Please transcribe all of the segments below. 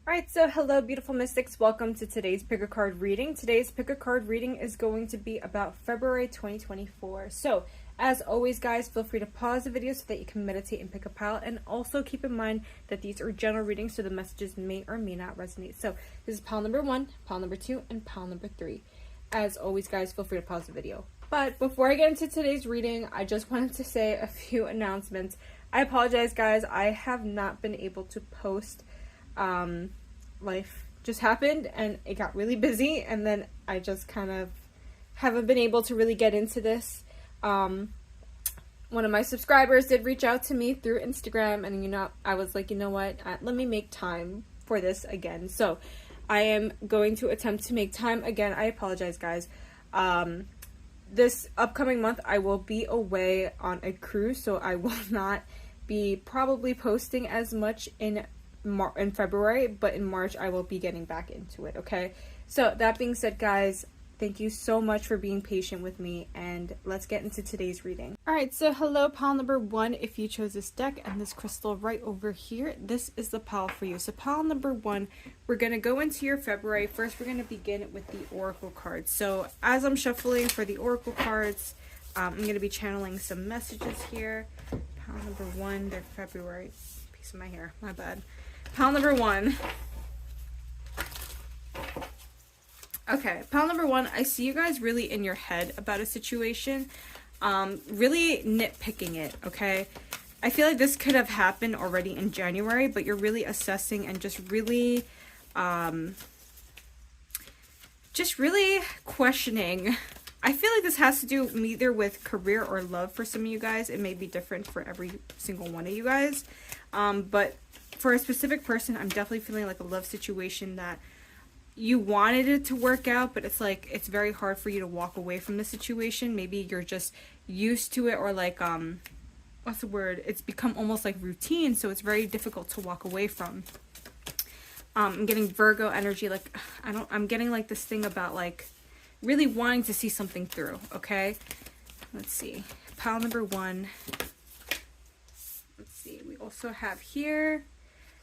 Alright, so hello beautiful mystics, welcome to today's pick a card reading. Today's pick a card reading is going to be about February 2024. So, as always guys, feel free to pause the video so that you can meditate and pick a pile, and also keep in mind that these are general readings so the messages may or may not resonate. So, this is pile number 1, pile number 2, and pile number 3. As always guys, feel free to pause the video. But before I get into today's reading, I just wanted to say a few announcements. I apologize guys, I have not been able to post. Life just happened and it got really busy, and then I just kind of haven't been able to really get into this. One of my subscribers did reach out to me through Instagram, and I was like, you know what, let me make time for this again. So I am going to attempt to make time again. I apologize guys. This upcoming month I will be away on a cruise, so I will not be probably posting as much in February, but in March I will be getting back into it. Okay, so that being said guys, thank you so much for being patient with me, and let's get into today's reading. Alright, so hello pile number 1. If you chose this deck and this crystal right over here, this is the pile for you. So pile number 1, we're going to go into your February. First we're going to begin with the oracle cards. So as I'm shuffling for the oracle cards, I'm going to be channeling some messages here. Pile number 1, they're February. Piece of my hair, my bad. Pile number 1. Okay, pile number 1, I see you guys really in your head about a situation, really nitpicking it, okay? I feel like this could have happened already in January, but you're really assessing and just really questioning. I feel like this has to do either with career or love for some of you guys. It may be different for every single one of you guys, but for a specific person, I'm definitely feeling like a love situation that you wanted it to work out, but it's like it's very hard for you to walk away from the situation. Maybe you're just used to it, or like what's the word? It's become almost like routine, so it's very difficult to walk away from. I'm getting Virgo energy, like I'm getting like this thing about like really wanting to see something through, okay? Let's see. Pile number 1. Let's see. We also have here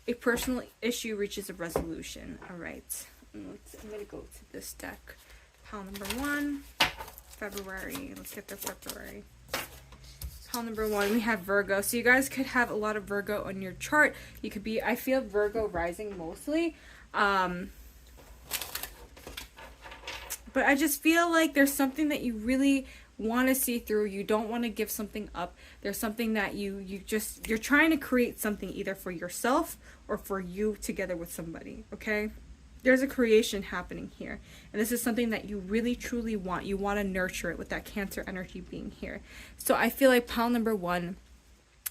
a personal issue reaches a resolution. All right. I'm going to go to this deck. Pile number 1, February. Let's get the February. Pile number 1, we have Virgo. So you guys could have a lot of Virgo on your chart. You could be, I feel Virgo rising mostly. But I just feel like there's something that you really want to see through. You don't want to give something up. There's something that you're trying to create something either for yourself or for you together with somebody, okay? There's a creation happening here, and this is something that you really truly want. You want to nurture it with that Cancer energy being here. So I feel like pile number 1,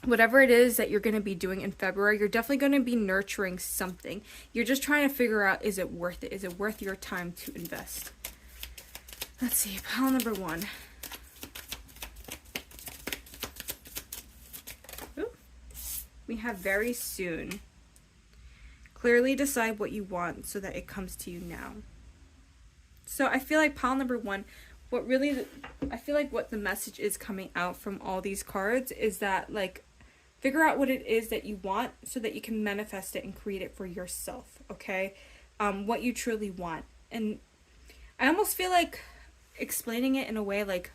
whatever it is that you're going to be doing in February, you're definitely going to be nurturing something. You're just trying to figure out, is it worth it? Is it worth your time to invest? Let's see, pile number 1. Ooh. We have very soon. Clearly decide what you want so that it comes to you now. So I feel like pile number 1, I feel like what the message is coming out from all these cards is that, like, figure out what it is that you want so that you can manifest it and create it for yourself, okay? What you truly want. And I almost feel like explaining it in a way like,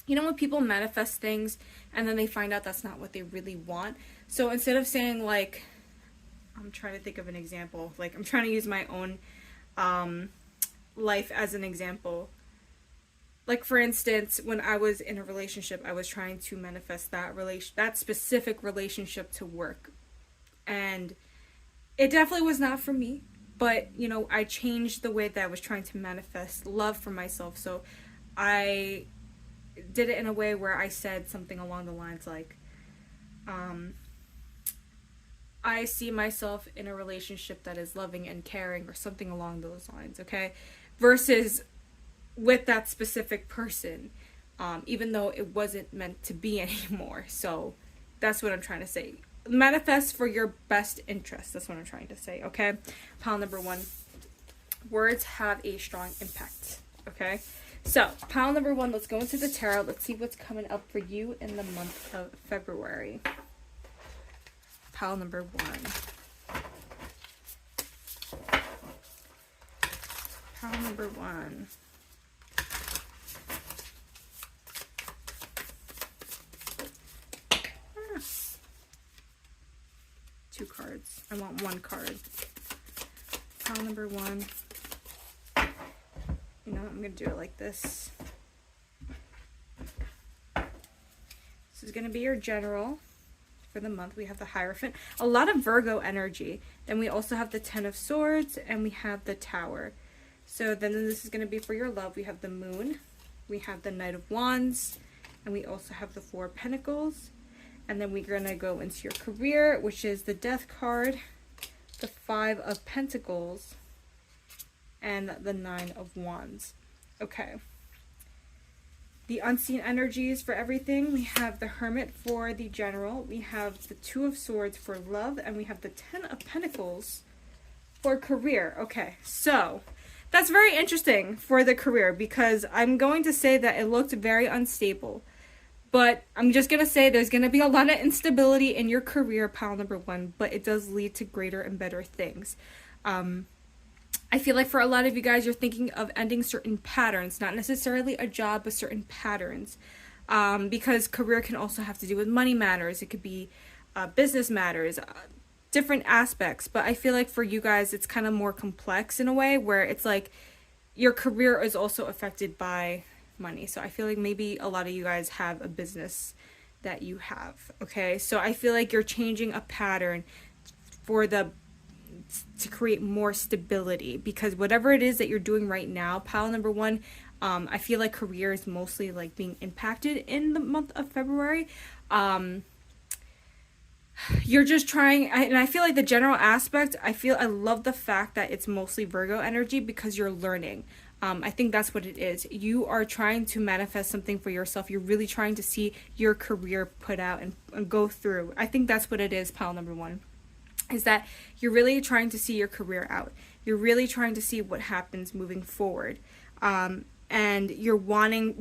you know, when people manifest things and then they find out that's not what they really want. So instead of saying like, I'm trying to think of an example, like I'm trying to use my own life as an example. Like for instance, when I was in a relationship, I was trying to manifest that specific relationship to work, and it definitely was not for me. But, you know, I changed the way that I was trying to manifest love for myself. So I did it in a way where I said something along the lines like, I see myself in a relationship that is loving and caring, or something along those lines, okay? Versus with that specific person, even though it wasn't meant to be anymore. So that's what I'm trying to say. Manifest for your best interest. That's what I'm trying to say, okay? Pile number 1. Words have a strong impact, okay? So, pile number 1, let's go into the tarot. Let's see what's coming up for you in the month of February. Pile number 1. number 1. Two cards. I want 1 card. Pile number 1. You know, I'm going to do it like this. This is going to be your general for the month. We have the Hierophant. A lot of Virgo energy. Then we also have the 10 of Swords, and we have the Tower. So then this is going to be for your love. We have the Moon. We have the Knight of Wands. And we also have the 4 of Pentacles. And then we're going to go into your career, which is the Death card, the 5 of Pentacles, and the 9 of Wands. Okay. The unseen energies for everything. We have the Hermit for the general. We have the 2 of Swords for love. And we have the 10 of Pentacles for career. Okay, so that's very interesting for the career, because I'm going to say that it looked very unstable. But I'm just going to say there's going to be a lot of instability in your career, pile number 1, but it does lead to greater and better things. I feel like for a lot of you guys, you're thinking of ending certain patterns, not necessarily a job, but certain patterns. Because career can also have to do with money matters. It could be business matters, different aspects. But I feel like for you guys, it's kind of more complex in a way where it's like your career is also affected by money. So I feel like maybe a lot of you guys have a business that you have. Okay, so I feel like you're changing a pattern to create more stability, because whatever it is that you're doing right now, pile number 1, I feel like career is mostly like being impacted in the month of February. You're just trying, and I feel like the general aspect, I love the fact that it's mostly Virgo energy, because you're learning. I think that's what it is. You are trying to manifest something for yourself. You're really trying to see your career put out and go through. I think that's what it is, pile number 1. Is that you're really trying to see your career out. You're really trying to see what happens moving forward. And you're wanting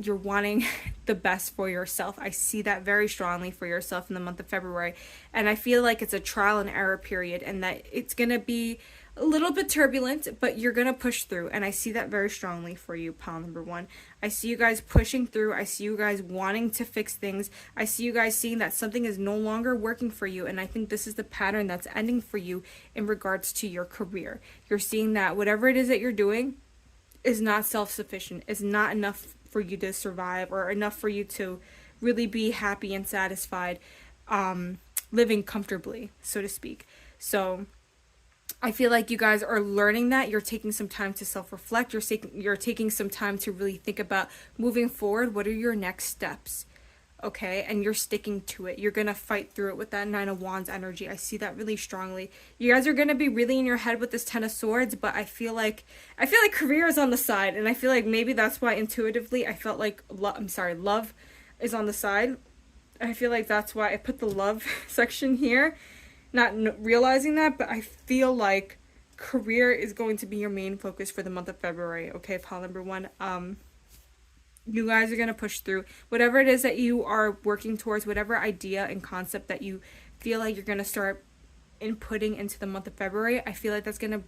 the best for yourself. I see that very strongly for yourself in the month of February. And I feel like it's a trial and error period, and that it's going to be a little bit turbulent, but you're going to push through. And I see that very strongly for you, pile number 1. I see you guys pushing through. I see you guys wanting to fix things. I see you guys seeing that something is no longer working for you. And I think this is the pattern that's ending for you in regards to your career. You're seeing that whatever it is that you're doing is not self-sufficient, is not enough for you to survive, or enough for you to really be happy and satisfied, living comfortably, so to speak. So I feel like you guys are learning that. You're taking some time to self-reflect. You're taking some time to really think about moving forward. What are your next steps? Okay, and you're sticking to it. You're going to fight through it with that 9 of Wands energy. I see that really strongly. You guys are going to be really in your head with this 10 of Swords, but I feel like career is on the side, and I feel like maybe that's why intuitively I felt like love is on the side. I feel like that's why I put the love section here, not realizing that, but I feel like career is going to be your main focus for the month of February. Okay, pile number 1. You guys are going to push through whatever it is that you are working towards, whatever idea and concept that you feel like you're going to start inputting into the month of February. I feel like that's going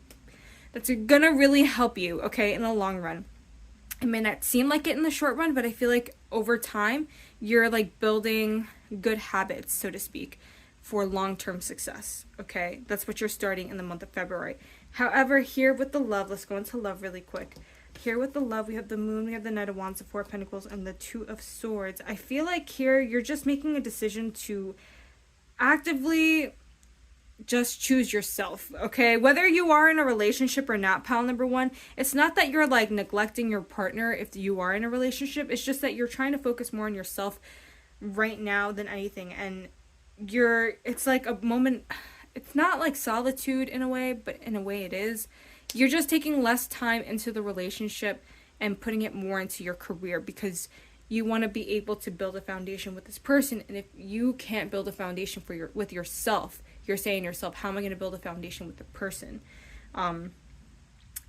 to really help you, okay, in the long run. It may not seem like it in the short run, but I feel like over time, you're like building good habits, so to speak, for long-term success, okay? That's what you're starting in the month of February. However, here with the love, let's go into love really quick. Here with the love, we have the Moon, we have the Knight of Wands, the 4 of Pentacles, and the 2 of Swords. I feel like here you're just making a decision to actively just choose yourself, okay? Whether you are in a relationship or not, pile number 1, it's not that you're like neglecting your partner if you are in a relationship. It's just that you're trying to focus more on yourself right now than anything. And it's like a moment, it's not like solitude in a way, but in a way it is. You're just taking less time into the relationship and putting it more into your career, because you want to be able to build a foundation with this person. And if you can't build a foundation with yourself, you're saying to yourself, how am I going to build a foundation with the person? And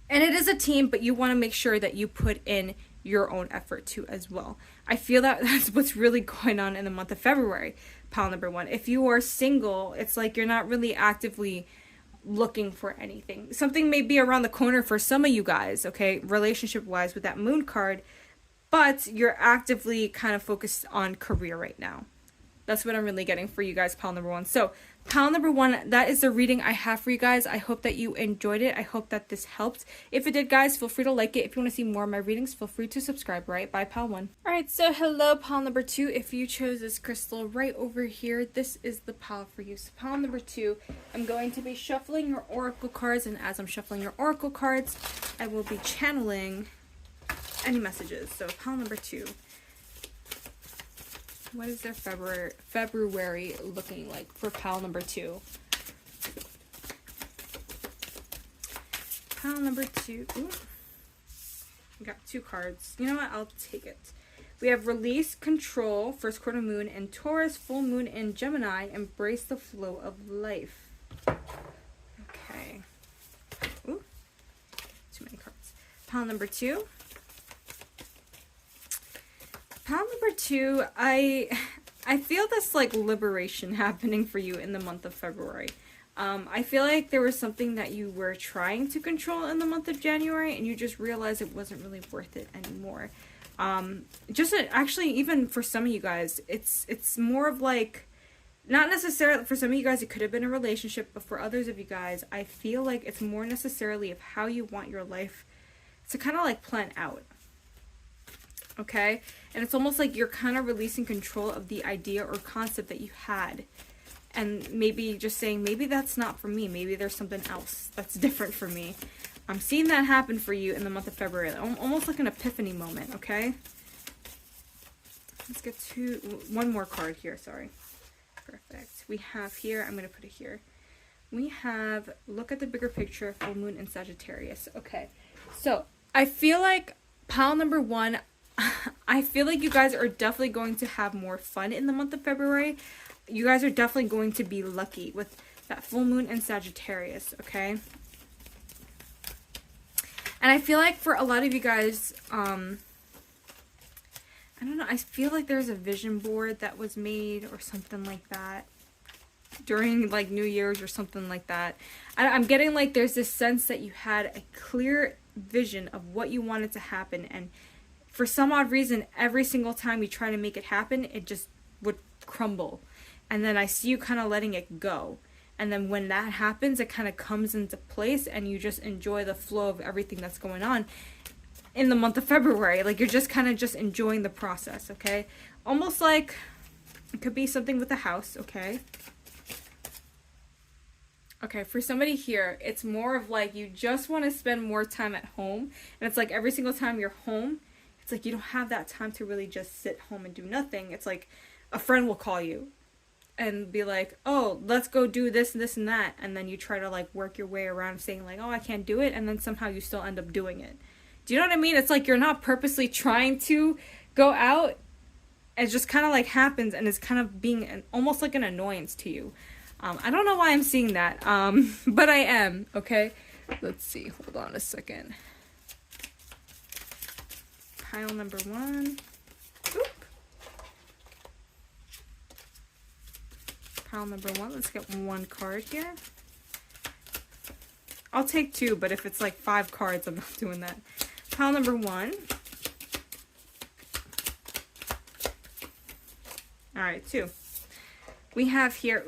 it is a team, but you want to make sure that you put in your own effort too as well. I feel that that's what's really going on in the month of February, pile number 1. If you are single, it's like you're not really actively looking for anything. Something may be around the corner for some of you guys, okay, relationship wise with that moon card, but you're actively kind of focused on career right now. That's what I'm really getting for you guys, pile number one. So pile number one, that is the reading I have for you guys. I hope that you enjoyed it. I hope that this helped. If it did, guys, feel free to like it. If you want to see more of my readings, feel free to subscribe. Right, bye, pile one. All right, so hello, pile number two. If you chose this crystal right over here, this is the pile for you. So pile number two, I'm going to be shuffling your oracle cards, and as I'm shuffling your oracle cards, I will be channeling any messages. So pile number two. What is their February looking like for pile number two? Pile number two. Ooh. We got two cards. You know what? I'll take it. We have release, control, first quarter moon, and Taurus, full moon, and Gemini. Embrace the flow of life. Okay. Ooh. Too many cards. Pile number two. Pile number two, I feel this like liberation happening for you in the month of February. I feel like there was something that you were trying to control in the month of January, and you just realized it wasn't really worth it anymore. Actually, even for some of you guys, it's more of like, not necessarily, for some of you guys, it could have been a relationship, but for others of you guys, I feel like it's more necessarily of how you want your life to kind of like plan out. Okay? And it's almost like you're kind of releasing control of the idea or concept that you had. And maybe just saying, maybe that's not for me. Maybe there's something else that's different for me. I'm seeing that happen for you in the month of February. Almost like an epiphany moment, okay? Let's get to one more card here, sorry. Perfect. We have here, I'm going to put it here. We have, look at the bigger picture, full moon and Sagittarius. Okay. So, I feel like pile number one, I feel like you guys are definitely going to have more fun in the month of February. You guys are definitely going to be lucky with that full moon and Sagittarius, okay? And I feel like for a lot of you guys, I don't know, I feel like there's a vision board that was made or something like that during like New Year's or something like that. I'm getting like there's this sense that you had a clear vision of what you wanted to happen, and for some odd reason, every single time you try to make it happen, it just would crumble. And then I see you kind of letting it go. And then when that happens, it kind of comes into place and you just enjoy the flow of everything that's going on in the month of February. Like you're just kind of just enjoying the process, okay? Almost like it could be something with a house, okay? Okay, for somebody here, it's more of like you just want to spend more time at home. And it's like every single time you're home, it's like you don't have that time to really just sit home and do nothing. It's like a friend will call you and be like, oh, let's go do this and this and that. And then you try to like work your way around saying like, oh, I can't do it. And then somehow you still end up doing it. Do you know what I mean? It's like you're not purposely trying to go out. It just kind of like happens and it's kind of being almost like an annoyance to you. I don't know why I'm seeing that, but I am, okay? Let's see. Hold on a second. Pile number one. Oop. Pile number one. Let's get one card here. I'll take two, but if it's like 5 cards, I'm not doing that. Pile number one. All right, 2. We have here,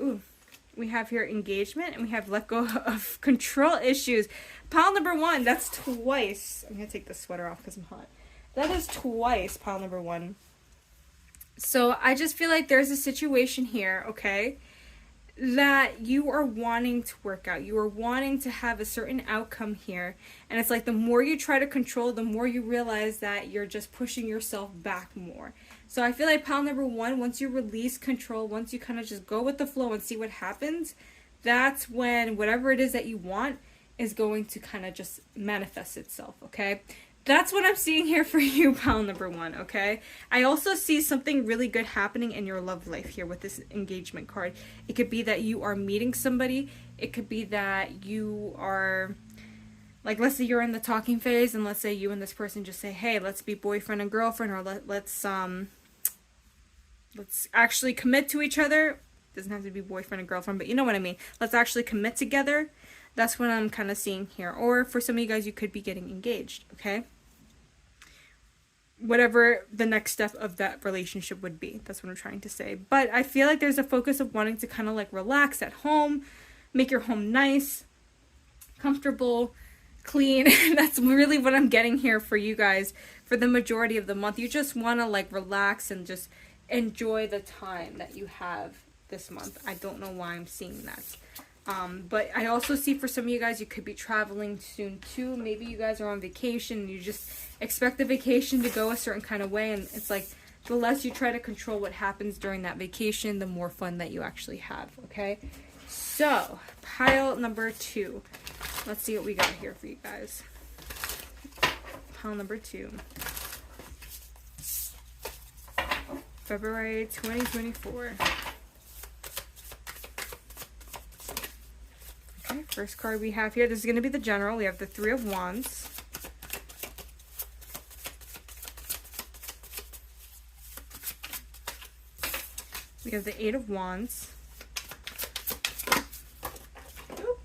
we have here engagement, and we have let go of control issues. Pile number one, that's twice. I'm going to take the sweater off because I'm hot. That is twice, pile number one. So I just feel like there's a situation here, okay, that you are wanting to work out. You are wanting to have a certain outcome here. And it's like the more you try to control, the more you realize that you're just pushing yourself back more. So I feel like pile number one, once you release control, once you kind of just go with the flow and see what happens, that's when whatever it is that you want is going to kind of just manifest itself, okay? That's what I'm seeing here for you, pile number one, okay? I also see something really good happening in your love life here with this engagement card. It could be that you are meeting somebody. It could be that you are, like, let's say you're in the talking phase, and let's say you and this person just say, hey, let's be boyfriend and girlfriend, or let's actually commit to each other. Doesn't have to be boyfriend and girlfriend, but you know what I mean. Let's actually commit together. That's what I'm kind of seeing here. Or for some of you guys, you could be getting engaged, okay? Whatever the next step of that relationship would be. That's what I'm trying to say. But I feel like there's a focus of wanting to kind of like relax at home, make your home nice, comfortable, clean. That's really what I'm getting here for you guys for the majority of the month. You just want to like relax and just enjoy the time that you have this month. I don't know why I'm seeing that. But I also see for some of you guys, you could be traveling soon too. Maybe you guys are on vacation and you just expect the vacation to go a certain kind of way. And it's like, the less you try to control what happens during that vacation, the more fun that you actually have, okay? So, pile number 2. Let's see what we got here for you guys. Pile number 2. February 2024. Okay, first card we have here. This is going to be the general. We have the 3 of Wands. We have the 8 of Wands. Ooh,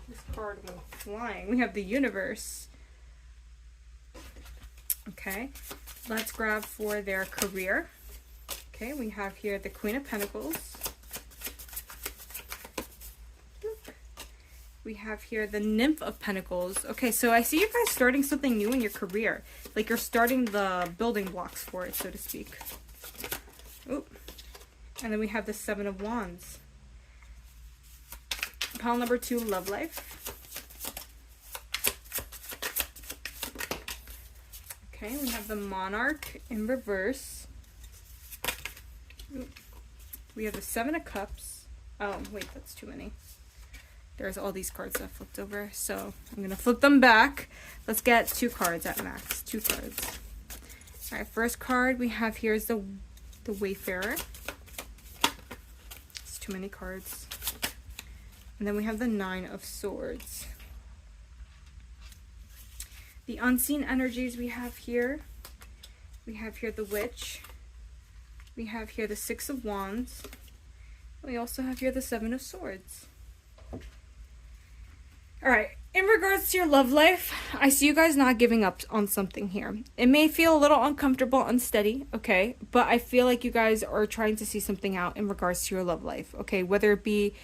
this card went flying. We have the Universe. Okay, let's grab for their career. Okay, we have here the Queen of Pentacles. We have here the Nymph of Pentacles. Okay, so I see you guys starting something new in your career. Like you're starting the building blocks for it, so to speak. Oop. And then we have the 7 of Wands. Pile number 2, love life. Okay, we have the Monarch in reverse. Oop. We have the 7 of Cups. Oh, wait, that's too many. There's all these cards that flipped over, so I'm going to flip them back. Let's get 2 cards at max. 2 cards. All right, first card we have here is the Wayfarer. It's too many cards. And then we have the 9 of Swords. The unseen energies we have here. We have here the Witch. We have here the 6 of Wands. We also have here the 7 of Swords. Alright, in regards to your love life, I see you guys not giving up on something here. It may feel a little uncomfortable, unsteady, okay? But I feel like you guys are trying to see something out in regards to your love life, okay? Whether it be,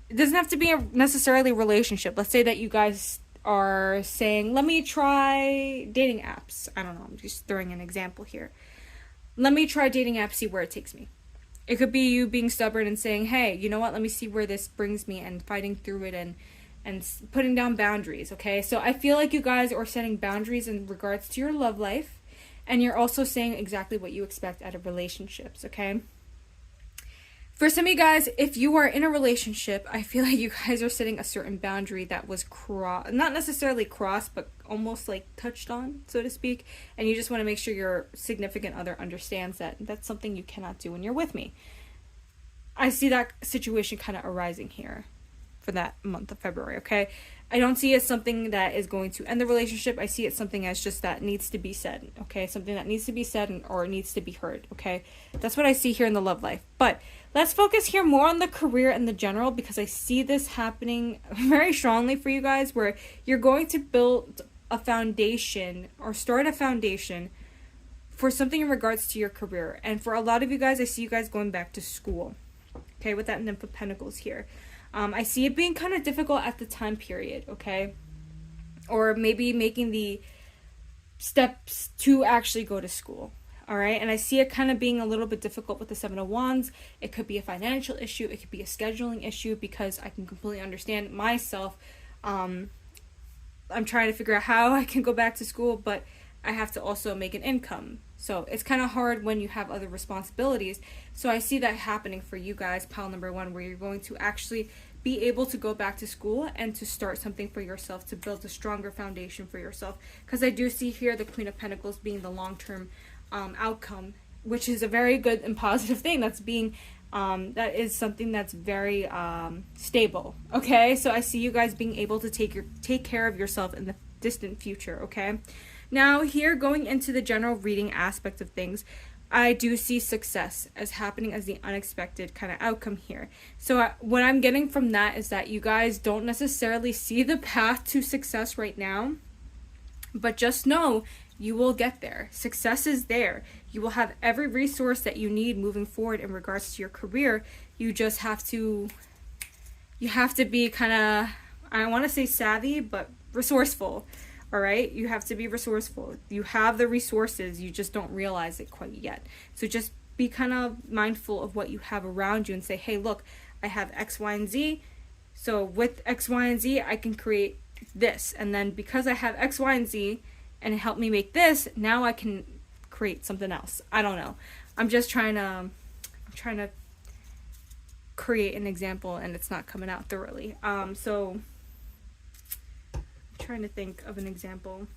it doesn't have to be necessarily a relationship. Let's say that you guys are saying, let me try dating apps. I don't know, I'm just throwing an example here. Let me try dating apps, see where it takes me. It could be you being stubborn and saying, hey, you know what, let me see where this brings me, and fighting through it and putting down boundaries, okay? So I feel like you guys are setting boundaries in regards to your love life, and you're also saying exactly what you expect out of relationships, okay? For some of you guys, if you are in a relationship, I feel like you guys are setting a certain boundary that was not necessarily crossed, but almost like touched on, so to speak, and you just want to make sure your significant other understands that that's something you cannot do when you're with me. I see that situation kind of arising here for that month of February, okay? I don't see it as something that is going to end the relationship. I see it something as just that needs to be said, okay? Something that needs to be said or needs to be heard, okay? That's what I see here in the love life. But let's focus here more on the career and the general, because I see this happening very strongly for you guys, where you're going to build a foundation or start a foundation for something in regards to your career. And for a lot of you guys, I see you guys going back to school, okay, with that Nymph of Pentacles here. I see it being kind of difficult at the time period, okay? Or maybe making the steps to actually go to school, all right? And I see it kind of being a little bit difficult with the 7 of Wands. It could be a financial issue. It could be a scheduling issue, because I can completely understand myself. I'm trying to figure out how I can go back to school, but I have to also make an income. So it's kind of hard when you have other responsibilities. So I see that happening for you guys, pile number 1, where you're going to actually be able to go back to school and to start something for yourself, to build a stronger foundation for yourself. Because I do see here the Queen of Pentacles being the long-term outcome, which is a very good and positive thing. That's being that is something that's very stable, okay? So I see you guys being able to take care of yourself in the distant future, okay? Now here, going into the general reading aspect of things, I do see success as happening as the unexpected kind of outcome here. So what I'm getting from that is that you guys don't necessarily see the path to success right now, but just know you will get there. Success is there. You will have every resource that you need moving forward in regards to your career. You just have to be kind of, I don't want to say savvy, but resourceful. All right, you have to be resourceful. You have the resources, you just don't realize it quite yet. So just be kind of mindful of what you have around you and say, hey, look, I have X, Y, and Z. So with X, Y, and Z, I can create this. And then because I have X, Y, and Z, and it helped me make this, now I can create something else. I don't know. I'm trying to create an example, and it's not coming out thoroughly. So trying to think of an example.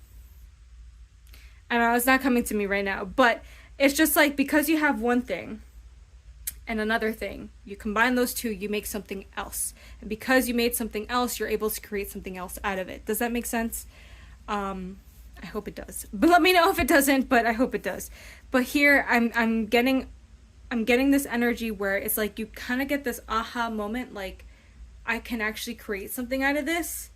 I know it's not coming to me right now, but it's just like, because you have one thing and another thing, you combine those two, you make something else. And because you made something else, you're able to create something else out of it. Does that make sense? I hope it does. But let me know if it doesn't, but I hope it does. But here I'm getting this energy where it's like you kind of get this aha moment, like, I can actually create something out of this.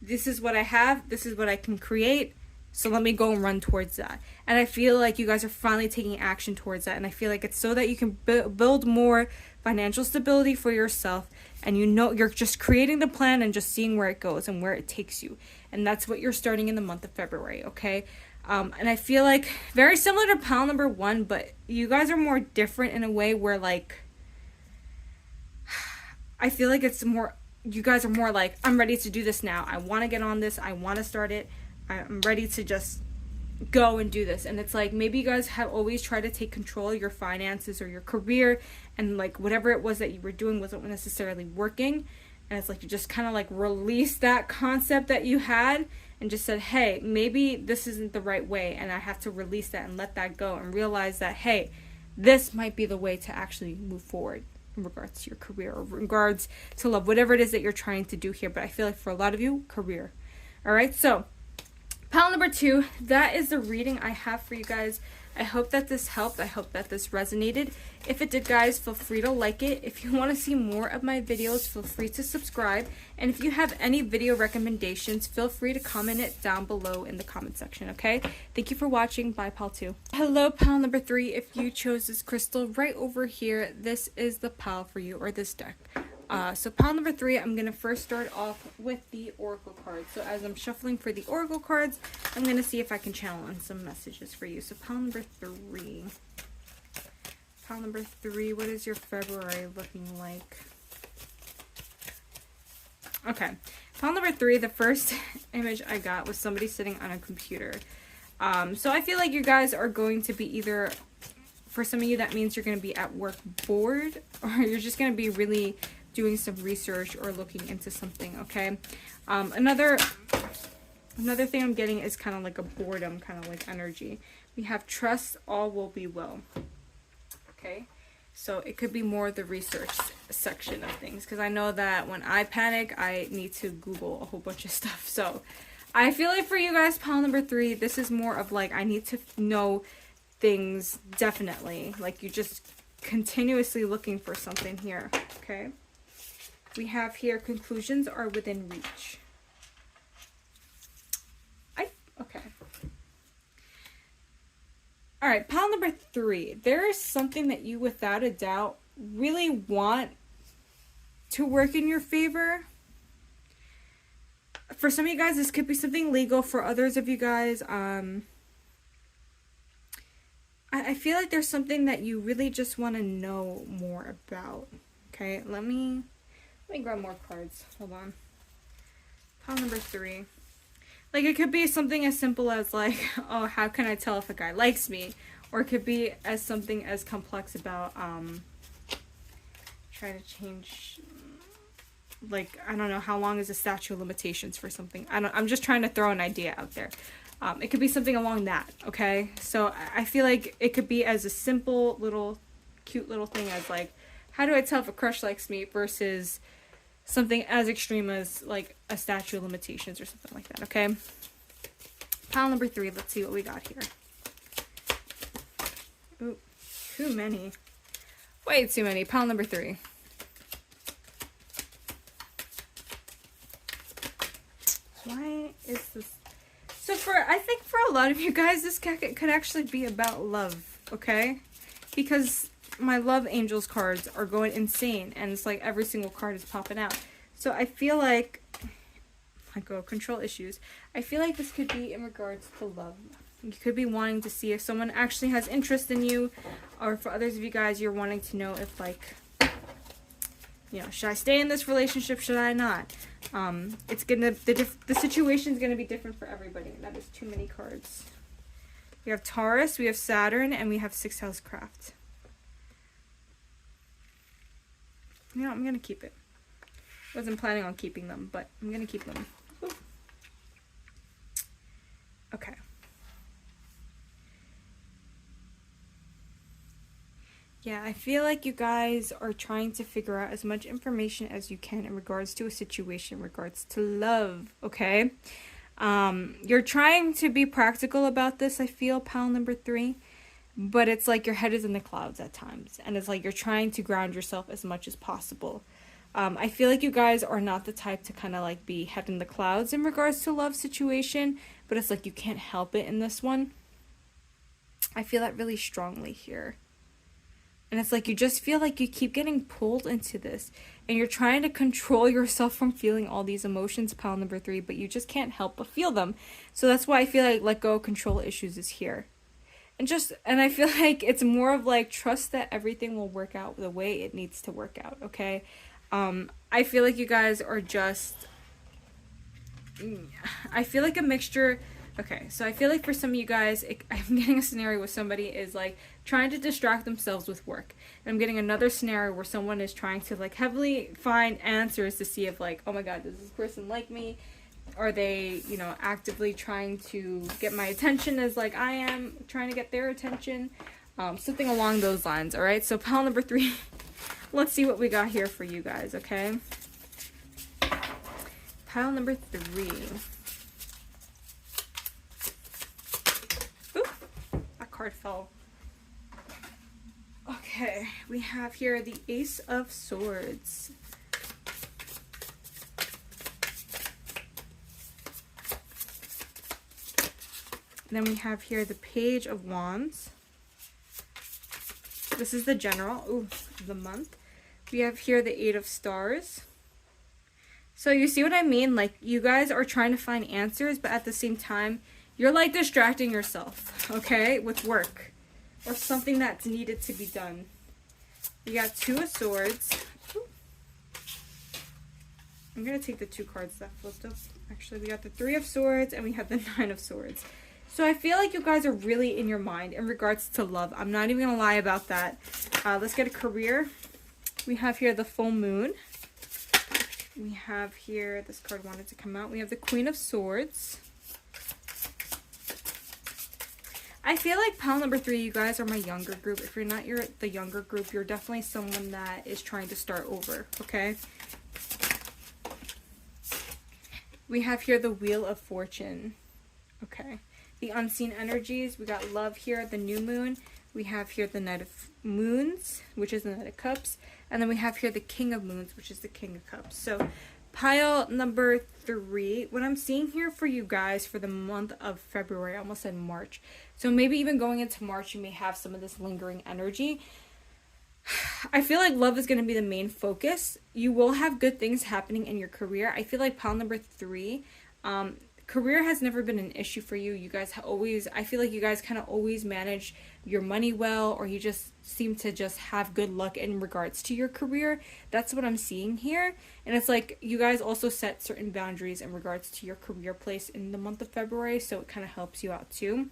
This is what I have. This is what I can create. So let me go and run towards that. And I feel like you guys are finally taking action towards that. And I feel like it's so that you can build more financial stability for yourself. And you know, you're just creating the plan and just seeing where it goes and where it takes you. And that's what you're starting in the month of February, okay? And I feel like very similar to pile number 1, but you guys are more different in a way where, like, I feel like it's more, you guys are more like, I'm ready to do this now. I want to get on this. I want to start it. I'm ready to just go and do this. And it's like, maybe you guys have always tried to take control of your finances or your career, and like whatever it was that you were doing wasn't necessarily working. And it's like you just kind of like released that concept that you had and just said, hey, maybe this isn't the right way, and I have to release that and let that go and realize that, hey, this might be the way to actually move forward in regards to your career or in regards to love, whatever it is that you're trying to do here. But I feel like for a lot of you, career. All right, so pile number 2, that is the reading I have for you guys. I hope that this helped. I hope that this resonated. If it did, guys, feel free to like it. If you want to see more of my videos, feel free to subscribe. And if you have any video recommendations, feel free to comment it down below in the comment section, okay? Thank you for watching. Bye, pile 2. Hello, pile number 3. If you chose this crystal right over here, this is the pile for you, or this deck. So pile number 3, I'm going to first start off with the oracle cards. So as I'm shuffling for the oracle cards, I'm going to see if I can channel in some messages for you. So pile number 3. Pile number 3, what is your February looking like? Okay. Pile number 3, the first image I got was somebody sitting on a computer. So I feel like you guys are going to be either, for some of you, that means you're going to be at work bored, or you're just going to be really doing some research or looking into something, okay? Another thing I'm getting is kind of like a boredom kind of like energy. We have trust, all will be well, okay? So it could be more the research section of things, because I know that when I panic, I need to Google a whole bunch of stuff. So I feel like for you guys, pile number 3, this is more of like, I need to know things definitely. Like, you're just continuously looking for something here, okay? We have here, conclusions are within reach. Okay. All right, pile number 3. There is something that you, without a doubt, really want to work in your favor. For some of you guys, this could be something legal. For others of you guys, I feel like there's something that you really just want to know more about. Okay, let me grab more cards. Hold on. Pile number 3. Like, it could be something as simple as like, oh, how can I tell if a guy likes me? Or it could be as something as complex about trying to change, like, I don't know, how long is the statute of limitations for something? I'm just trying to throw an idea out there. It could be something along that, okay? So I feel like it could be as a simple little cute little thing as like, how do I tell if a crush likes me, versus something as extreme as like a statute of limitations or something like that, okay? Pile number 3, let's see what we got here. Ooh, too many. Way too many. Pile number 3. Why is this? So I think for a lot of you guys, this could actually be about love, okay? Because my love angels cards are going insane, and it's like every single card is popping out. So I feel like, control issues. I feel like this could be in regards to love. You could be wanting to see if someone actually has interest in you, or for others of you guys, you're wanting to know if, like, you know, should I stay in this relationship? Should I not? It's gonna, the situation's gonna be different for everybody. That is too many cards. We have Taurus, we have Saturn, and we have 6th house craft. You know, I'm gonna keep it. Wasn't planning on keeping them, but I'm gonna keep them. Ooh. Okay. Yeah, I feel like you guys are trying to figure out as much information as you can in regards to a situation, in regards to love, okay? You're trying to be practical about this, I feel, pile number 3. But it's like your head is in the clouds at times. And it's like you're trying to ground yourself as much as possible. I feel like you guys are not the type to kind of like be head in the clouds in regards to a love situation. But it's like you can't help it in this one. I feel that really strongly here. And it's like you just feel like you keep getting pulled into this. And you're trying to control yourself from feeling all these emotions, pile number 3. But you just can't help but feel them. So that's why I feel like let go control issues is here. And I feel like it's more of like trust that everything will work out the way it needs to work out, okay? I feel like you guys are just, I feel like a mixture. Okay, so I feel like for some of you guys, I'm getting a scenario where somebody is like trying to distract themselves with work. And I'm getting another scenario where someone is trying to like heavily find answers to see if like, oh my god, does this person like me? Are they, you know, actively trying to get my attention as like I am trying to get their attention? Something along those lines, alright? So pile number 3, let's see what we got here for you guys, okay? Pile number 3. Ooh, that card fell. Okay, we have here the Ace of Swords. Then we have here the Page of Wands. This is the general, the month. We have here the 8 of Stars. So you see what I mean? Like, you guys are trying to find answers, but at the same time, you're like distracting yourself, okay, with work. Or something that's needed to be done. We got 2 of Swords. I'm going to take the 2 cards that flipped up. Actually, we got the 3 of Swords, and we have the 9 of Swords. So I feel like you guys are really in your mind in regards to love. I'm not even going to lie about that. Let's get a career. We have here the full moon. We have here, this card wanted to come out. We have the Queen of Swords. I feel like pile number 3, you guys are my younger group. If you're not the younger group, you're definitely someone that is trying to start over, okay? We have here the Wheel of Fortune. Okay. The unseen energies. We got love here, the new moon. We have here the Knight of Moons, which is the Knight of Cups. And then we have here the King of Moons, which is the King of Cups. So pile number 3. What I'm seeing here for you guys for the month of February, I almost said March. So maybe even going into March, you may have some of this lingering energy. I feel like love is going to be the main focus. You will have good things happening in your career. I feel like pile number 3, career has never been an issue for you. You guys always, I feel like you guys kind of always manage your money well, or you just seem to just have good luck in regards to your career. That's what I'm seeing here. And it's like you guys also set certain boundaries in regards to your career place in the month of February, so it kind of helps you out too.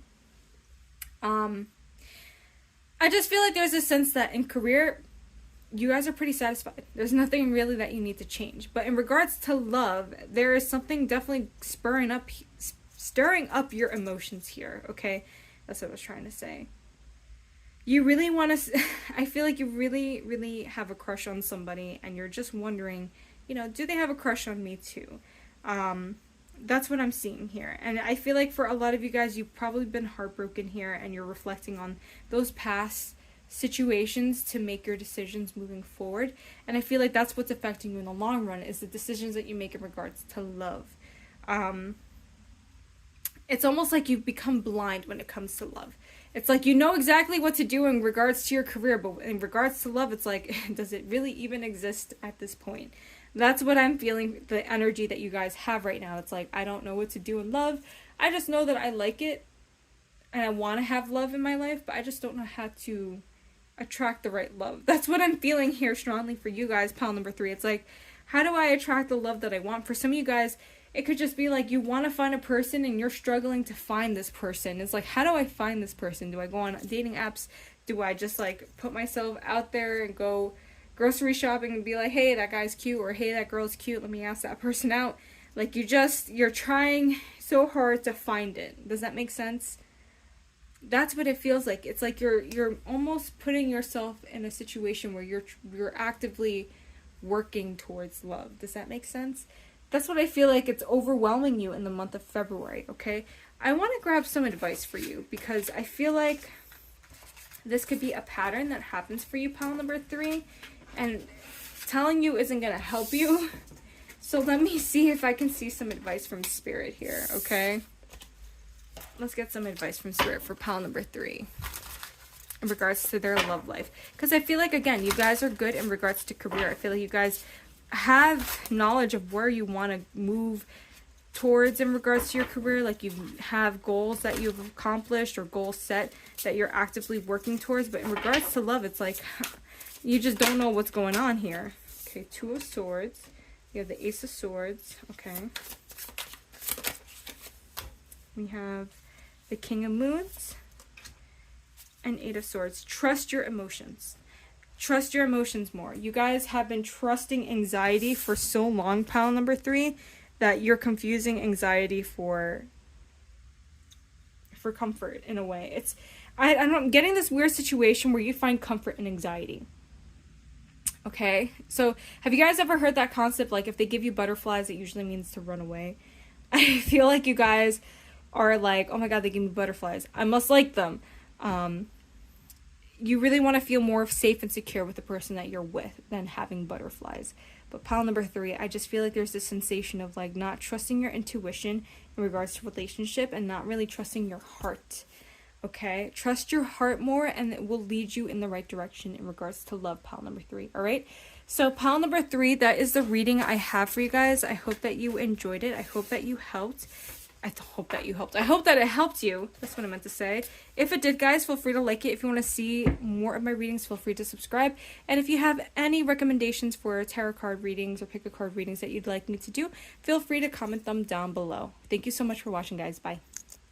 I just feel like there's a sense that in career, you guys are pretty satisfied. There's nothing really that you need to change. But in regards to love, there is something definitely stirring up your emotions here, okay? That's what I was trying to say. You really want to, I feel like you really, really have a crush on somebody, and you're just wondering, you know, do they have a crush on me too? That's what I'm seeing here. And I feel like for a lot of you guys, you've probably been heartbroken here, and you're reflecting on those past situations to make your decisions moving forward. And I feel like that's what's affecting you in the long run, is the decisions that you make in regards to love. It's almost like you've become blind when it comes to love. It's like you know exactly what to do in regards to your career, but in regards to love, it's like, does it really even exist at this point? That's what I'm feeling, the energy that you guys have right now. It's like, I don't know what to do in love. I just know that I like it, and I want to have love in my life, but I just don't know how to attract the right love. That's what I'm feeling here strongly for you guys, pile number 3. It's like, how do I attract the love that I want? For some of you guys, it could just be like you want to find a person and you're struggling to find this person. It's like, how do I find this person? Do I go on dating apps? Do I just like put myself out there and go grocery shopping and be like, hey, that guy's cute, or hey, that girl's cute, let me ask that person out? Like, you're trying so hard to find it. Does that make sense? That's what it feels like. It's like you're almost putting yourself in a situation where you're actively working towards love. Does that make sense? That's what I feel like. It's overwhelming you in the month of February, okay? I want to grab some advice for you, because I feel like this could be a pattern that happens for you, pile number 3, and telling you isn't going to help you. So let me see if I can see some advice from Spirit here, okay? Let's get some advice from Spirit for pile number 3 in regards to their love life. Because I feel like, again, you guys are good in regards to career. I feel like you guys have knowledge of where you want to move towards in regards to your career. Like, you have goals that you've accomplished or goals set that you're actively working towards. But in regards to love, it's like you just don't know what's going on here. Okay, 2 of Swords. You have the Ace of Swords. Okay. We have the King of Moons and 8 of Swords. Trust your emotions. Trust your emotions more. You guys have been trusting anxiety for so long, pile number 3, that you're confusing anxiety for comfort in a way. I'm getting this weird situation where you find comfort in anxiety. Okay? So, have you guys ever heard that concept, like, if they give you butterflies, it usually means to run away? I feel like you guys are like, oh my god, they give me butterflies, I must like them. You really want to feel more safe and secure with the person that you're with than having butterflies. But pile number 3, I just feel like there's this sensation of like not trusting your intuition in regards to relationship, and not really trusting your heart. Okay? Trust your heart more, and it will lead you in the right direction in regards to love, pile number 3. Alright? So pile number 3, that is the reading I have for you guys. I hope that you enjoyed it. I hope that you helped. I hope that it helped you. That's what I meant to say. If it did, guys, feel free to like it. If you want to see more of my readings, feel free to subscribe. And if you have any recommendations for tarot card readings or pick a card readings that you'd like me to do, feel free to comment them down below. Thank you so much for watching, guys. Bye.